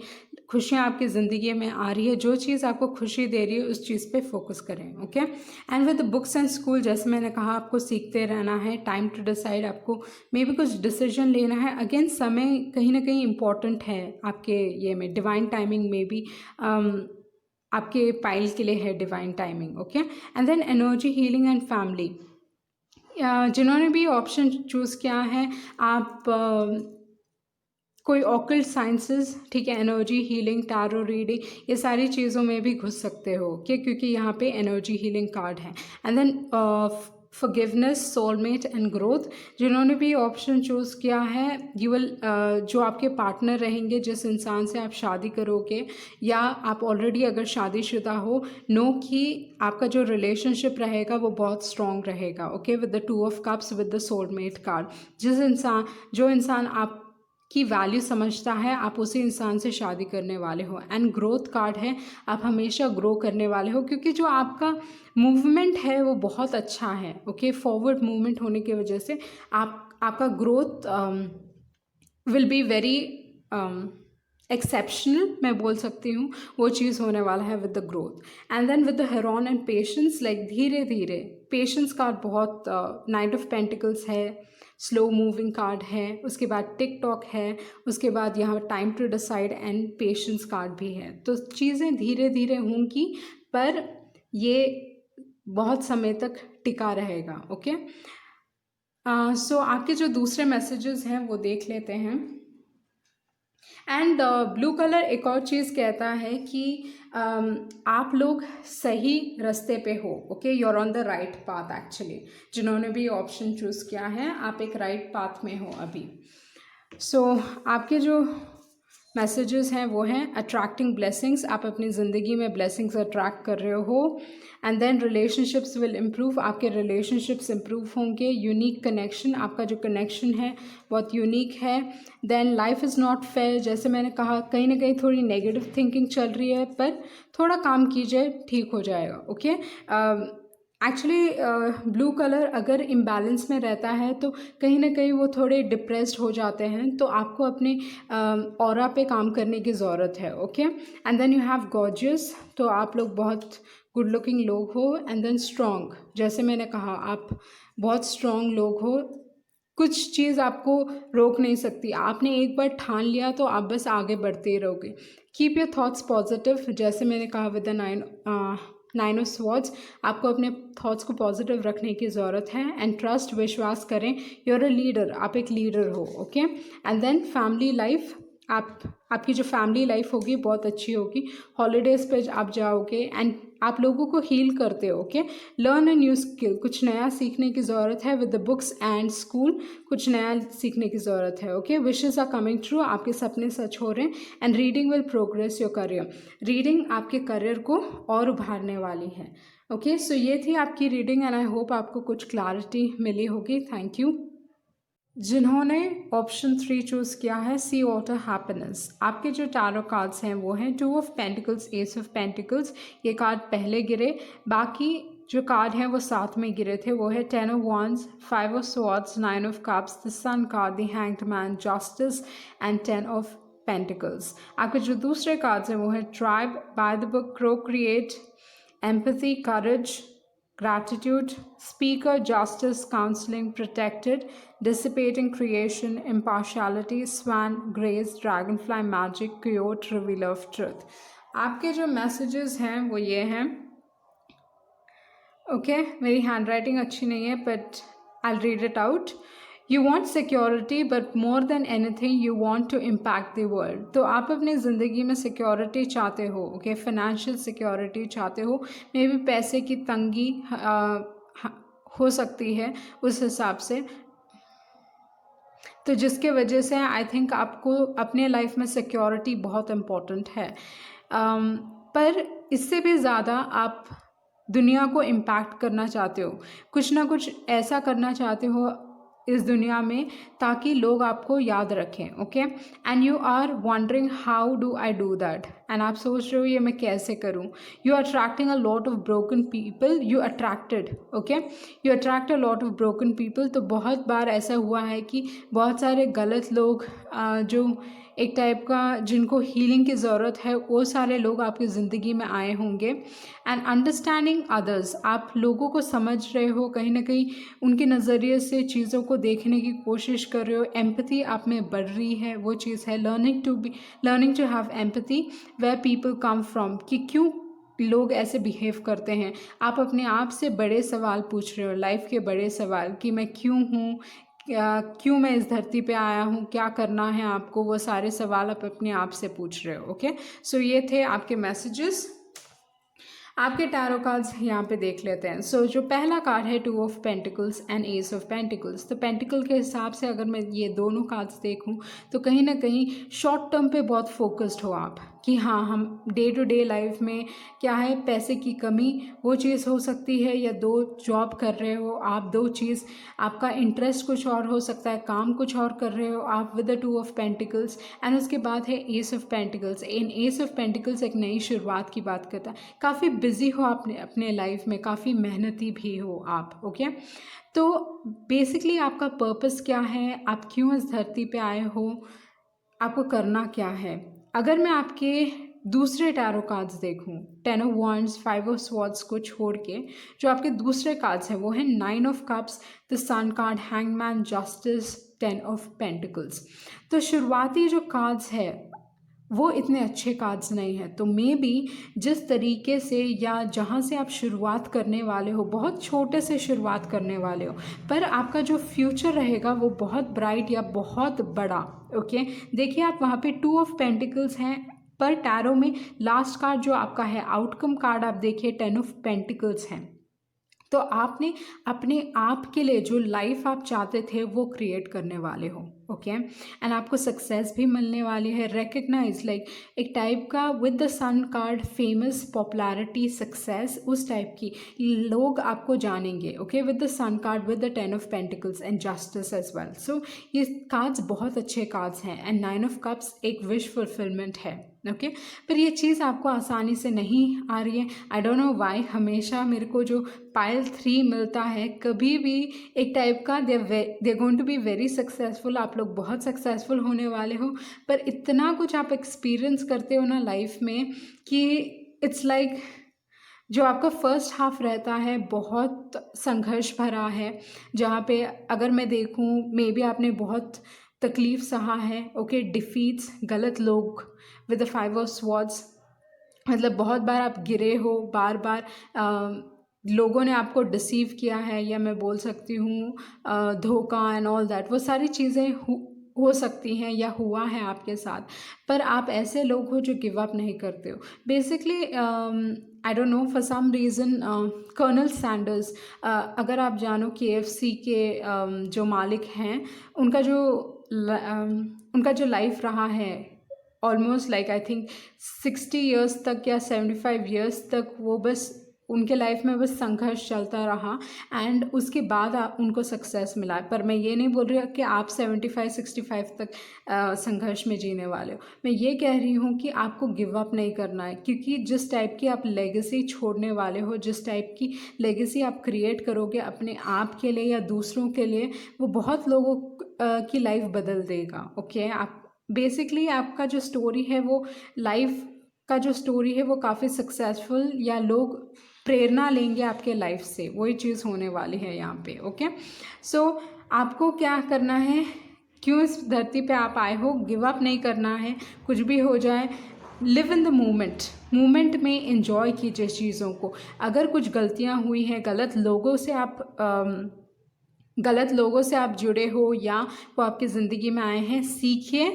खुशियाँ आपकी ज़िंदगी में आ रही है, जो चीज़ आपको खुशी दे रही है उस चीज़ पे फोकस करें. Okay and with books and school, जैसे मैंने कहा आपको सीखते रहना है. टाइम टू डिसाइड, आपको मे बी कुछ डिसीजन लेना है. अगेन समय कहीं ना कहीं इम्पॉर्टेंट है आपके ये में. डिवाइन टाइमिंग में भी आपके पाइल के लिए है divine timing. Okay and then energy, healing and family. जिन्होंने भी ऑप्शन चूज़ किया है, आप कोई ऑकल्ट साइंसेस, ठीक है, एनर्जी हीलिंग, टैरो रीडिंग, ये सारी चीज़ों में भी घुस सकते हो. क्योंकि यहाँ पे एनर्जी हीलिंग कार्ड है. And then forgiveness, soulmate and growth. जिन्होंने भी ऑप्शन चूज़ किया है, यू विल जो आपके पार्टनर रहेंगे, जिस इंसान से आप शादी करोगे, या आप ऑलरेडी अगर शादीशुदा हो, नो कि आपका जो रिलेशनशिप रहेगा वो बहुत स्ट्रॉन्ग रहेगा. Okay with the 2 of cups, with the soulmate card. जो इंसान की वैल्यू समझता है, आप उसी इंसान से शादी करने वाले हो। एंड ग्रोथ कार्ड है, आप हमेशा ग्रो करने वाले हो, क्योंकि जो आपका मूवमेंट है वो बहुत अच्छा है। ओके, फॉरवर्ड मूवमेंट होने की वजह से आपका growth will be very exceptional, मैं बोल सकती हूँ, वो चीज़ होने वाला है with the growth. And then with the heron and patience, like धीरे धीरे, पेशेंस कार्ड बहुत, नाइट ऑफ पेंटिकल्स है, स्लो मूविंग कार्ड है, उसके बाद टिक टॉक है, उसके बाद यहाँ time to decide and patience card भी है। तो चीज़ें धीरे धीरे होंगी, पर ये बहुत समय तक टिका रहेगा। ओके, सो आपके जो दूसरे मैसेजेस हैं वो देख लेते हैं। एंड ब्लू कलर एक और चीज़ कहता है कि आप लोग सही रास्ते पे हो। Okay, you are on the right path actually. जिन्होंने भी ऑप्शन चूज़ किया है, आप एक राइट पाथ में हो अभी। सो आपके जो मैसेजेस हैं वो हैं अट्रैक्टिंग ब्लेसिंग्स, आप अपनी ज़िंदगी में ब्लेसिंग्स अट्रैक्ट कर रहे हो। And then relationships will improve, आपके रिलेशनशिप्स इम्प्रूव होंगे। यूनिक कनेक्शन, आपका जो कनेक्शन है बहुत यूनिक है। Then life is not fair, जैसे मैंने कहा कहीं ना कहीं थोड़ी नेगेटिव थिंकिंग चल रही है, पर थोड़ा काम कीजिए, ठीक हो जाएगा। ओके, एक्चुअली ब्लू कलर अगर इम्बैलेंस में रहता है तो कहीं ना कहीं वो थोड़े डिप्रेस्ड हो जाते हैं, तो आपको अपने ऑरा पे काम करने की ज़रूरत है। Okay, and then you have gorgeous, तो आप लोग बहुत गुड लुकिंग लोग हो। एंड देन स्ट्रॉन्ग, जैसे मैंने कहा आप बहुत स्ट्रॉन्ग लोग हो, कुछ चीज़ आपको रोक नहीं सकती। आपने एक बार ठान लिया तो आप बस आगे बढ़ते ही रहोगे। कीप योर थॉट्स पॉजिटिव, जैसे मैंने कहा with the nine of swords, आपको अपने थॉट्स को पॉजिटिव रखने की ज़रूरत है। एंड ट्रस्ट, विश्वास करें, यू आर अ लीडर, आप एक लीडर हो। Okay, and then family life, आपकी जो फैमिली लाइफ होगी बहुत अच्छी होगी। हॉलीडेज़ पे आप जाओगे एंड आप लोगों को हील करते हो। Okay, learn a new skill, कुछ नया सीखने की ज़रूरत है। With the books and school, कुछ नया सीखने की ज़रूरत है। Okay, wishes are coming true, आपके सपने सच हो रहे हैं। And reading will progress your career, reading आपके करियर को और उभारने वाली है। ओके, सो ये थी आपकी रीडिंग एंड आई होप आपको कुछ क्लैरिटी मिली होगी। Thank you. जिन्होंने ऑप्शन 3 चूज़ किया है, सी वाटर हैप्पीनेस, आपके जो टैरो कार्ड्स हैं वो हैं 2 of pentacles, S of pentacles, ये कार्ड पहले गिरे। बाकी जो कार्ड हैं वो साथ में गिरे थे, वो है 10 of wands, 5 of swords, 9 of cups, the sun card, the hanged man, justice and 10 of pentacles. आपके जो दूसरे कार्ड्स हैं वो है tribe, by the book, procreate, empathy, courage, gratitude, speaker, justice, counseling, protected, dissipating creation, impartiality, swan, grace, dragonfly, magic, coyote, revealer of truth। आपके जो messages हैं वो ये हैं। ओके, मेरी हैंड राइटिंग अच्छी नहीं है, but I read it out. You want security but more than anything you want to impact the world, तो आप अपनी ज़िंदगी में सिक्योरिटी चाहते हो। ओके, फाइनेंशियल सिक्योरिटी चाहते हो, मे बी पैसे की तंगी हो सकती है उस हिसाब से, तो जिसके वजह से आई थिंक आपको अपने लाइफ में सिक्योरिटी बहुत इम्पॉर्टेंट है। पर इससे भी ज़्यादा आप दुनिया को इम्पैक्ट करना चाहते हो, कुछ ना कुछ ऐसा करना चाहते हो इस दुनिया में ताकि लोग आपको याद रखें। Okay, and you are wondering how do I do that, and आप सोच रहे हो ये मैं कैसे करूं। You are attracting a lot of broken people, you attracted, okay, you attract a lot of broken people. तो बहुत बार ऐसा हुआ है कि बहुत सारे गलत लोग जो एक टाइप का जिनको हीलिंग की ज़रूरत है, वो सारे लोग आपकी ज़िंदगी में आए होंगे। एंड अंडरस्टैंडिंग अदर्स, आप लोगों को समझ रहे हो, कहीं ना कहीं उनके नज़रिए से चीज़ों को देखने की कोशिश कर रहे हो। एम्पैथी आप में बढ़ रही है, वो चीज़ है learning to have empathy, where people come from, कि क्यों लोग ऐसे बिहेव करते हैं। आप अपने आप से बड़े सवाल पूछ रहे हो, लाइफ के बड़े सवाल, कि मैं क्यों हूँ, क्यों मैं इस धरती पे आया हूँ, क्या करना है आपको, वो सारे सवाल आप अपने आप से पूछ रहे हो। ओके, सो ये थे आपके मैसेजेस। आपके टैरो कार्ड्स यहाँ पे देख लेते हैं। सो जो पहला कार्ड है 2 of pentacles and S of pentacles, तो पेंटिकल के हिसाब से अगर मैं ये दोनों कार्ड्स देखूँ तो कहीं ना कहीं शॉर्ट टर्म पे बहुत फोकस्ड हो आप, कि हाँ, हम डे टू डे लाइफ में क्या है, पैसे की कमी वो चीज़ हो सकती है, या दो जॉब कर रहे हो आप, दो चीज़, आपका इंटरेस्ट कुछ और हो सकता है, काम कुछ और कर रहे हो आप with the 2 of pentacles. And उसके बाद है S of pentacles. In S of pentacles एक नई शुरुआत की बात करता है। काफ़ी बिजी हो आप अपने लाइफ में, काफ़ी मेहनती भी हो आप, ओके। तो बेसिकली आपका पर्पस क्या है, आप क्यों इस धरती पे आए हो, आपको करना क्या है। अगर मैं आपके दूसरे टैरो कार्ड्स देखूं, 10 ऑफ वॉन्ड्स, 5 ऑफ स्वॉर्ड्स को छोड़ के जो आपके दूसरे कार्ड्स हैं वो है 9 of cups, the sun card, hangman, justice, 10 of pentacles. तो शुरुआती जो कार्ड्स है वो इतने अच्छे कार्ड्स नहीं हैं। तो मे बी जिस तरीके से या जहाँ से आप शुरुआत करने वाले हो, बहुत छोटे से शुरुआत करने वाले हो, पर आपका जो फ्यूचर रहेगा वो बहुत ब्राइट या बहुत बड़ा, ओके। देखिए आप वहाँ पे 2 ऑफ पेंटिकल्स हैं, पर टैरो में लास्ट कार्ड जो आपका है आउटकम कार्ड, आप देखिए 10 ऑफ पेंटिकल्स हैं। तो आपने अपने आप के लिए जो लाइफ आप चाहते थे वो क्रिएट करने वाले हो, ओके। एंड आपको सक्सेस भी मिलने वाली है, रिकग्नाइज लाइक एक टाइप का with the sun card, famous, popularity, success, उस टाइप की लोग आपको जानेंगे, okay, with the sun card, with the 10 of pentacles and justice as well. So ये कार्ड्स बहुत अच्छे कार्ड्स हैं। एंड 9 ऑफ कप्स एक विश फुलफिलमेंट है, ओके। पर ये चीज़ आपको आसानी से नहीं आ रही है। आई डोंट नो वाई, हमेशा मेरे को जो पाइल 3 मिलता है, कभी भी एक टाइप का they going to be very successful, आप लोग बहुत सक्सेसफुल होने वाले हो, पर इतना कुछ आप एक्सपीरियंस करते हो ना लाइफ में कि इट्स लाइक जो आपका फर्स्ट हाफ रहता है बहुत संघर्ष भरा है, जहाँ पे अगर मैं देखूँ मे बी आपने बहुत तकलीफ सहा है, ओके, डिफीट्स, गलत लोग विद द 5 ऑफ स्वॉर्ड्स, मतलब बहुत बार आप गिरे हो, बार बार लोगों ने आपको डिसीव किया है, या मैं बोल सकती हूँ धोखा एंड ऑल दैट, वो सारी चीज़ें हो सकती हैं या हुआ है आपके साथ। पर आप ऐसे लोग हो जो गिव अप नहीं करते हो। Basically I don't know for some reason colonel Sanders, अगर आप जानो KFC के जो मालिक हैं, उनका जो लाइफ रहा है almost like I think 60 years तक या 75 ईयर्स तक, वो बस उनके लाइफ में बस संघर्ष चलता रहा एंड उसके बाद उनको सक्सेस मिला। पर मैं ये नहीं बोल रही कि आप 75-65 तक संघर्ष में जीने वाले हो। मैं ये कह रही हूँ कि आपको गिव अप नहीं करना है, क्योंकि जिस टाइप की आप लेगेसी छोड़ने वाले हो, जिस टाइप की लेगेसी आप क्रिएट करोगे अपने आप के लिए या दूसरों के लिए, वो बहुत लोगों की लाइफ बदल देगा, ओके। आप बेसिकली आपका जो स्टोरी है वो लाइफ का जो स्टोरी है वो काफ़ी सक्सेसफुल, या लोग प्रेरणा लेंगे आपके लाइफ से, वही चीज़ होने वाली है यहाँ पे, ओके। सो आपको क्या करना है, क्यों इस धरती पे आप आए हो, गिव अप नहीं करना है, कुछ भी हो जाए, लिव इन द मोमेंट में एंजॉय कीजिए चीज़ों को। अगर कुछ गलतियाँ हुई हैं, गलत लोगों से आप जुड़े हो या वो आपकी ज़िंदगी में आए हैं, सीखिए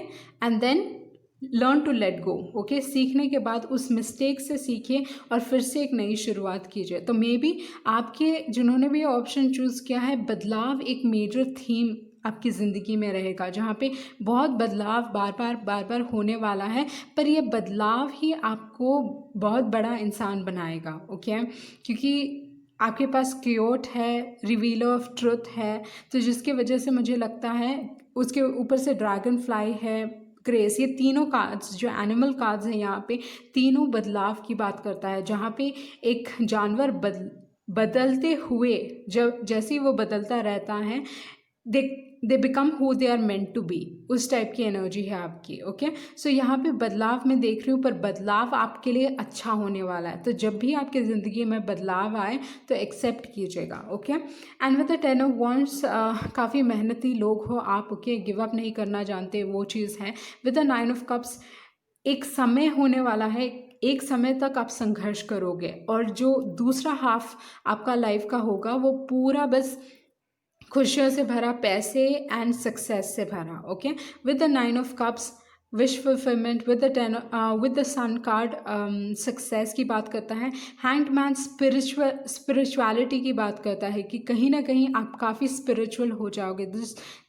and then learn to let go, okay. सीखने के बाद उस मिस्टेक से सीखिए और फिर से एक नई शुरुआत कीजिए। तो मे बी आपके जिन्होंने भी ऑप्शन चूज़ किया है, बदलाव एक मेजर थीम आपकी ज़िंदगी में रहेगा, जहाँ पे बहुत बदलाव बार बार होने वाला है, पर ये बदलाव ही आपको बहुत बड़ा इंसान बनाएगा, ओके। क्योंकि आपके पास क्योट है, रिवीलर ऑफ ट्रुथ है, तो जिसकी वजह से मुझे लगता है, उसके ऊपर से ड्रैगन फ्लाई है, ग्रेस, ये तीनों कार्ड्स जो एनिमल कार्ड्स हैं यहाँ पे, तीनों बदलाव की बात करता है। जहाँ पे एक जानवर बदलते हुए, जब जैसे ही वो बदलता रहता है, they become who they are meant to be, उस टाइप की एनर्जी है आपकी, ओके। सो यहाँ पे बदलाव मैं देख रही हूँ, पर बदलाव आपके लिए अच्छा होने वाला है। तो जब भी आपकी ज़िंदगी में बदलाव आए तो एक्सेप्ट कीजिएगा, okay. And with the 10 of wands, काफ़ी मेहनती लोग हो आप, ओके, गिव अप नहीं करना जानते, वो चीज़ है। विद द 9 ऑफ कप्स, एक समय होने वाला है, एक समय तक आप संघर्ष करोगे, और जो दूसरा हाफ आपका लाइफ का होगा वो पूरा बस खुशियों से भरा, पैसे एंड सक्सेस से भरा, okay. With the 9 of cups, wish fulfilment with the sun card success की बात करता है। हैंग्ड मैन स्पिरिचुअलिटी की बात करता है कि कहीं ना कहीं आप काफ़ी स्पिरिचुअल हो जाओगे,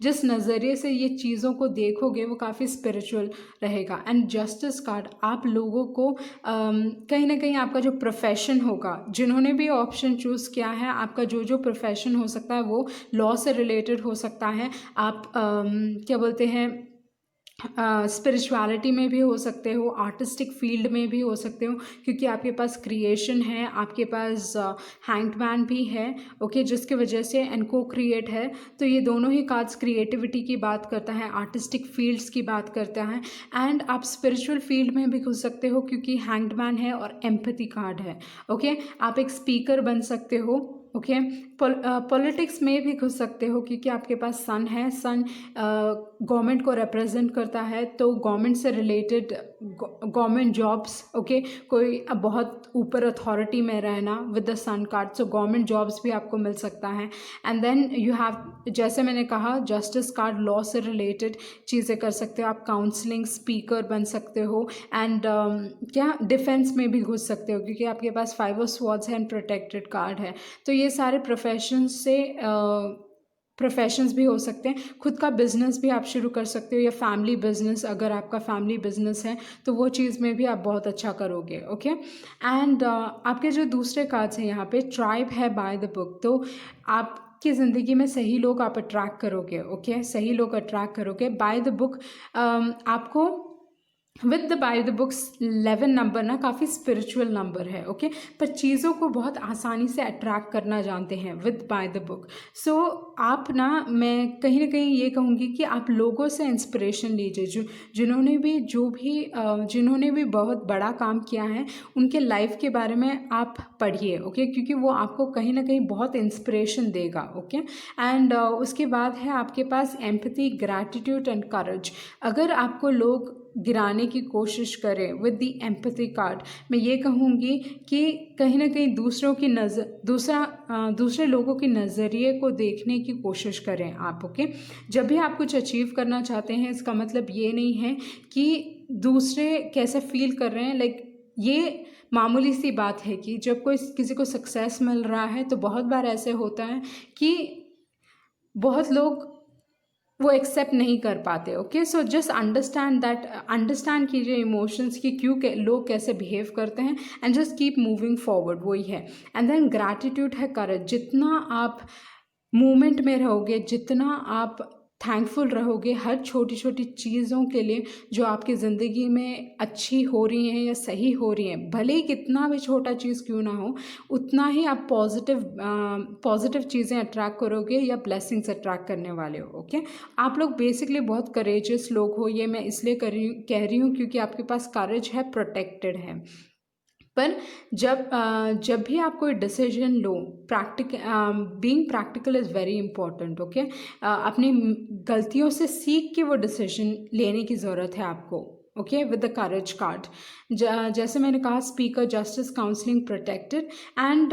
जिस नज़रिए से ये चीज़ों को देखोगे वो काफ़ी स्पिरिचुअल रहेगा। एंड जस्टिस कार्ड आप लोगों को कहीं ना कहीं आपका जो प्रोफेशन होगा, जिन्होंने भी ऑप्शन चूज़ किया है, आपका जो जो प्रोफेशन हो सकता है वो लॉ से रिलेटेड हो सकता है। आप क्या बोलते हैं, स्पिरिचुअलिटी में भी हो सकते हो, आर्टिस्टिक फील्ड में भी हो सकते हो, क्योंकि आपके पास क्रिएशन है, आपके पास हैंगमैन भी है, ओके, जिसकी वजह से एंड को क्रिएट है। तो ये दोनों ही कार्ड्स क्रिएटिविटी की बात करता है, आर्टिस्टिक फील्ड्स की बात करता है। एंड आप स्पिरिचुअल फील्ड में भी घुस सकते हो क्योंकि हैंगमैन है और एम्पैथी कार्ड है, ओके। आप एक स्पीकर बन सकते हो, ओके। पॉलिटिक्स में भी घुस सकते हो क्योंकि आपके पास सन है। सन गवर्नमेंट को रिप्रेजेंट करता है, तो गवर्नमेंट से रिलेटेड गवर्नमेंट जॉब्स, ओके, कोई बहुत ऊपर अथॉरिटी में रहना with the sun card, so government jobs भी आपको मिल सकता है। एंड देन यू हैव, जैसे मैंने कहा, जस्टिस कार्ड लॉ से रिलेटेड चीज़ें कर सकते हो आप, काउंसलिंग स्पीकर बन सकते हो। एंड क्या डिफेंस में भी घुस सकते हो क्योंकि आपके पास 5 ऑफ स्वॉर्ड्स है एंड प्रोटेक्टेड कार्ड है। तो ये सारे प्रोफेशंस भी हो सकते हैं। खुद का बिजनेस भी आप शुरू कर सकते हो या फैमिली बिजनेस, अगर आपका फैमिली बिजनेस है तो वो चीज़ में भी आप बहुत अच्छा करोगे, ओके। एंड आपके जो दूसरे कार्ड्स हैं यहाँ पे, ट्राइब है बाय द बुक, तो आपकी ज़िंदगी में सही लोग आप अट्रैक्ट करोगे, ओके, सही लोग अट्रैक्ट करोगे बाय द बुक। आपको with the by the books 11 number ना काफ़ी स्पिरिचुअल नंबर है, ओके, पर चीज़ों को बहुत आसानी से अट्रैक्ट करना जानते हैं विद बाय द बुक। सो आप ना, मैं कहीं ना कहीं ये कहूँगी कि आप लोगों से इंस्पिरेशन लीजिए, जिन्होंने भी बहुत बड़ा काम किया है, उनके लाइफ के बारे में आप पढ़िए, ओके, क्योंकि वो आपको कहीं ना कहीं बहुत इंस्पिरेशन देगा, ओके। एंड उसके बाद है आपके पास एम्पैथी, ग्रैटिट्यूड एंड करेज। अगर आपको लोग गिराने की कोशिश करें विद द एम्पैथी कार्ड, मैं ये कहूँगी कि कहीं ना कहीं दूसरे लोगों के नज़रिए को देखने की कोशिश करें आप, ओके। जब भी आप कुछ अचीव करना चाहते हैं, इसका मतलब ये नहीं है कि दूसरे कैसे फील कर रहे हैं, लाइक ये मामूली सी बात है कि जब कोई किसी को सक्सेस मिल रहा है तो बहुत बार ऐसे होता है कि बहुत लोग वो एक्सेप्ट नहीं कर पाते, ओके। सो जस्ट अंडरस्टैंड कीजिए इमोशंस की, क्यों लोग कैसे बिहेव करते हैं, and just keep moving forward, वही है। एंड देन ग्रैटिट्यूड है करेज। जितना आप मूवमेंट में रहोगे, जितना आप थैंकफुल रहोगे हर छोटी छोटी चीज़ों के लिए जो आपकी ज़िंदगी में अच्छी हो रही हैं या सही हो रही हैं, भले ही कितना भी छोटा चीज़ क्यों ना हो, उतना ही आप पॉजिटिव चीज़ें अट्रैक्ट करोगे या ब्लेसिंग्स अट्रैक्ट करने वाले हो, ओके। आप लोग बेसिकली बहुत करेजियस लोग हो, ये मैं इसलिए कह रही हूँ क्योंकि आपके पास करेज है, प्रोटेक्टेड है। पर जब भी आप कोई decision low, being practical is very important, okay. अपनी गलतियों से सीख के वो डिसीजन लेने की ज़रूरत है आपको, okay, with the courage card. जैसे मैंने कहा, speaker, justice, counselling, protected. And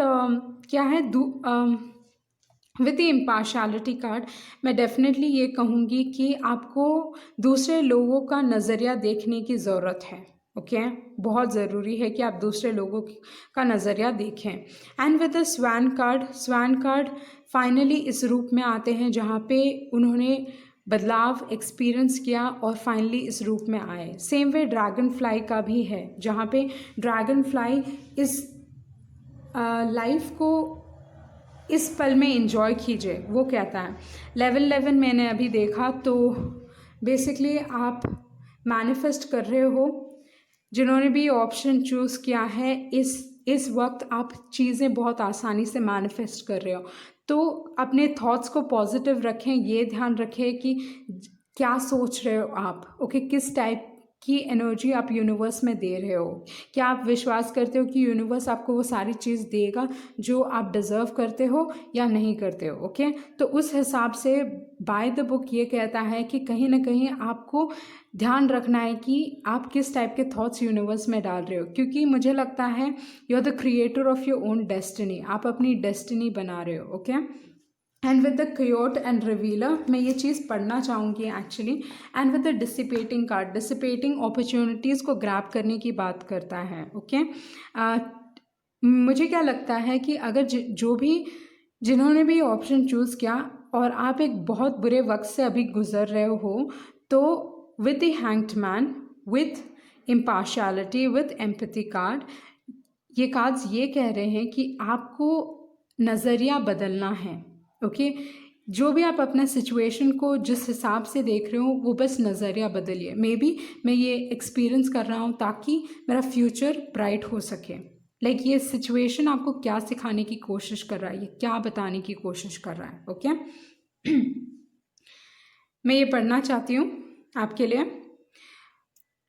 क्या है विद द इम्पार्शलिटी कार्ड, मैं डेफिनेटली ये कहूँगी कि आपको दूसरे लोगों का नज़रिया देखने की ज़रूरत है, ओके। बहुत ज़रूरी है कि आप दूसरे लोगों का नज़रिया देखें। And with the swan card finally इस रूप में आते हैं जहाँ पे उन्होंने बदलाव एक्सपीरियंस किया और फाइनली इस रूप में आए। सेम वे ड्रैगन फ्लाई का भी है, जहाँ पे ड्रैगन फ्लाई इस लाइफ को इस पल में एंजॉय कीजिए, वो कहता है। लेवल 11 मैंने अभी देखा, तो बेसिकली आप मैनिफेस्ट कर रहे हो। जिन्होंने भी ऑप्शन चूज़ किया है, इस वक्त आप चीज़ें बहुत आसानी से मैनिफेस्ट कर रहे हो। तो अपने थॉट्स को पॉजिटिव रखें, ये ध्यान रखें कि क्या सोच रहे हो आप, ओके, किस टाइप की एनर्जी आप यूनिवर्स में दे रहे हो। क्या आप विश्वास करते हो कि यूनिवर्स आपको वो सारी चीज़ देगा जो आप डिज़र्व करते हो या नहीं करते हो, ओके। तो उस हिसाब से बाय द बुक ये कहता है कि कहीं ना कहीं आपको ध्यान रखना है कि आप किस टाइप के थॉट्स यूनिवर्स में डाल रहे हो, क्योंकि मुझे लगता है you are the creator of your own destiny, आप अपनी डेस्टिनी बना रहे हो, okay. And with the quote and revealer, मैं ये चीज़ पढ़ना चाहूँगी actually. And with the dissipating card, dissipating opportunities को ग्रैब करने की बात करता है। ओके, मुझे क्या लगता है कि अगर जो भी जिन्होंने भी ऑप्शन चूज़ किया और आप एक बहुत बुरे वक्त से अभी गुजर रहे हो, तो with the hanged man, with impartiality, with empathy card, ये कार्ड्स ये कह रहे हैं कि आपको नज़रिया बदलना है। ओके, जो भी आप अपना सिचुएशन को जिस हिसाब से देख रहे हो वो बस नज़रिया बदलिए। मे बी मैं ये एक्सपीरियंस कर रहा हूँ ताकि मेरा फ्यूचर ब्राइट हो सके। लाइक ये सिचुएशन आपको क्या सिखाने की कोशिश कर रहा है, ये क्या बताने की कोशिश कर रहा है। ओके मैं ये पढ़ना चाहती हूँ आपके लिए।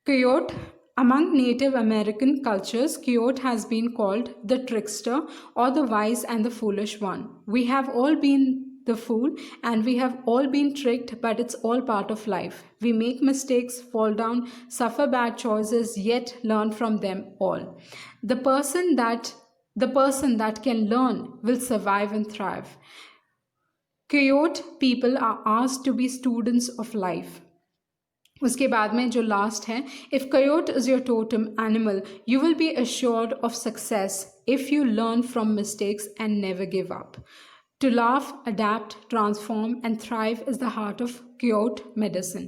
Coyote, among Native American cultures, Coyote has been called the trickster or the wise and the foolish one. We have all been the fool and we have all been tricked, but it's all part of life. We make mistakes, fall down, suffer bad choices, yet learn from them all. The person that can learn will survive and thrive. Coyote people are asked to be students of life. उसके बाद में जो last है, if coyote is your totem animal, you will be assured of success if you learn from mistakes and never give up. To laugh, adapt, transform and thrive is the heart of coyote medicine.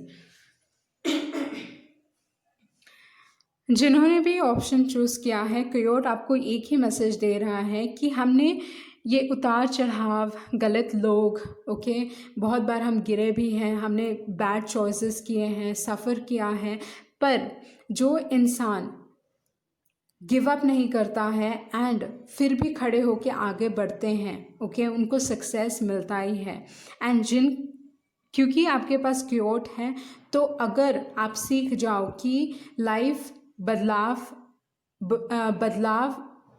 जिन्होंने भी option choose किया है, coyote आपको एक ही message दे रहा है कि हमने ये उतार चढ़ाव, गलत लोग, ओके, बहुत बार हम गिरे भी हैं, हमने बैड चॉइसेस किए हैं, सफ़र किया है, पर जो इंसान गिव अप नहीं करता है एंड फिर भी खड़े होके आगे बढ़ते हैं, ओके, उनको सक्सेस मिलता ही है। एंड क्योंकि आपके पास क्योट है, तो अगर आप सीख जाओ कि लाइफ बदलाव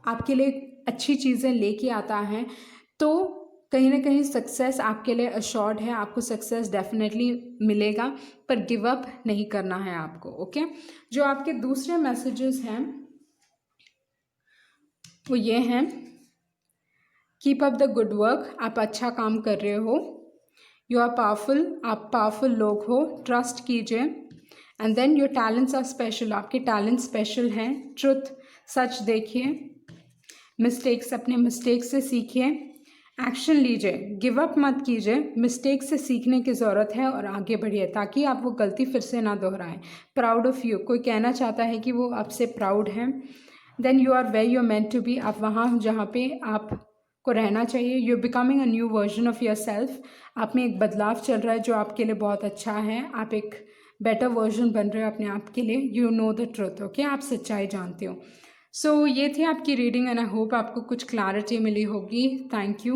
आपके लिए अच्छी चीज़ें लेके आता है, तो कहीं ना कहीं सक्सेस आपके लिए अश्योर्ड है, आपको सक्सेस डेफिनेटली मिलेगा, पर गिव अप नहीं करना है आपको। ओके, जो आपके दूसरे मैसेजेस हैं वो ये हैं, keep up the good work, आप अच्छा काम कर रहे हो, यू आर पावरफुल, आप पावरफुल लोग हो, ट्रस्ट कीजिए, and then your talents are special, आपके टैलेंट स्पेशल हैं, ट्रुथ, सच देखिए, मिस्टेक्स, अपने मिस्टेक से सीखिए, एक्शन लीजिए, गिव अप मत कीजिए, मिस्टेक से सीखने की ज़रूरत है और आगे बढ़िए ताकि आप वो गलती फिर से ना दोहराएं। प्राउड ऑफ यू, कोई कहना चाहता है कि वो आपसे प्राउड है, then you are where you are meant to be, आप वहाँ जहाँ पे आपको रहना चाहिए, you are becoming a new version of yourself, आप में एक बदलाव चल रहा है जो आपके लिए बहुत अच्छा है, आप एक बेटर वर्जन बन रहे हो अपने आप के लिए, you know the truth, okay, आप सच्चाई जानते हो। सो ये थी आपकी रीडिंग एंड आई होप आपको कुछ क्लैरिटी मिली होगी। Thank you.